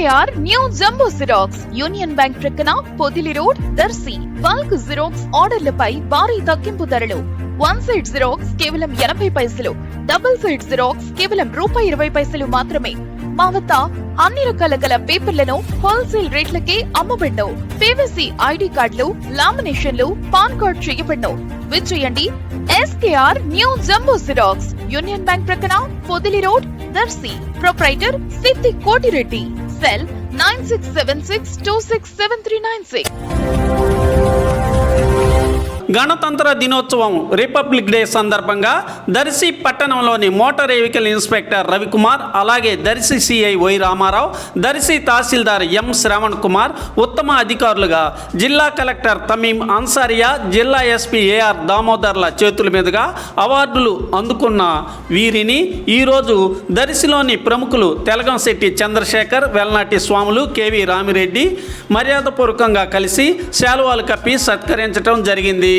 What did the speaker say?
SKR new jumbo xerox union bank ప్రక్కన Podili road Darsi. Bulk xerox ఆర్డర్లపై భారీ తగ్గింపు ధరలు. 1 సైడ్ జిరాక్స్ కేవలం 80 పైసలు, డబుల్ సైడ్ జిరాక్స్ కేవలం ₹20 మాత్రమే. మా వద్ద అన్ని రకాల గల పేపర్లను హోల్సేల్ రేట్లకే అమ్మబడ్ను. PVC ఐడి కార్డులు, లామినేషన్లు, పాన్ కార్డ్ చేయబడ్ను. విచ్చేయండి SKR new jumbo xerox union bank ప్రక్కన పొదిలి రోడ్ దర్శి. ప్రొప్రైటర్ సిద్ధి కోటిరెడ్డి. సెల్ 9676267396. గణతంత్ర దినోత్సవం రిపబ్లిక్ డే సందర్భంగా దర్శి పట్టణంలోని మోటార్ వెహికల్ ఇన్స్పెక్టర్ రవికుమార్, అలాగే దర్శి సిఐ వై రామారావు, దర్శి తహసీల్దార్ ఎం శ్రవణ్ కుమార్ ఉత్తమ అధికారులుగా, జిల్లా కలెక్టర్ తమీం అన్సారియా, జిల్లా ఎస్పీ ఏఆర్ దామోదర్ల చేతుల మీదుగా అవార్డులు అందుకున్న వీరిని ఈరోజు దర్శిలోని ప్రముఖులు తెలగంశెట్టి చంద్రశేఖర్, వెల్నాటి స్వాములు, కేవి రామిరెడ్డి మర్యాదపూర్వకంగా కలిసి శాలువాలు కప్పి సత్కరించడం జరిగింది.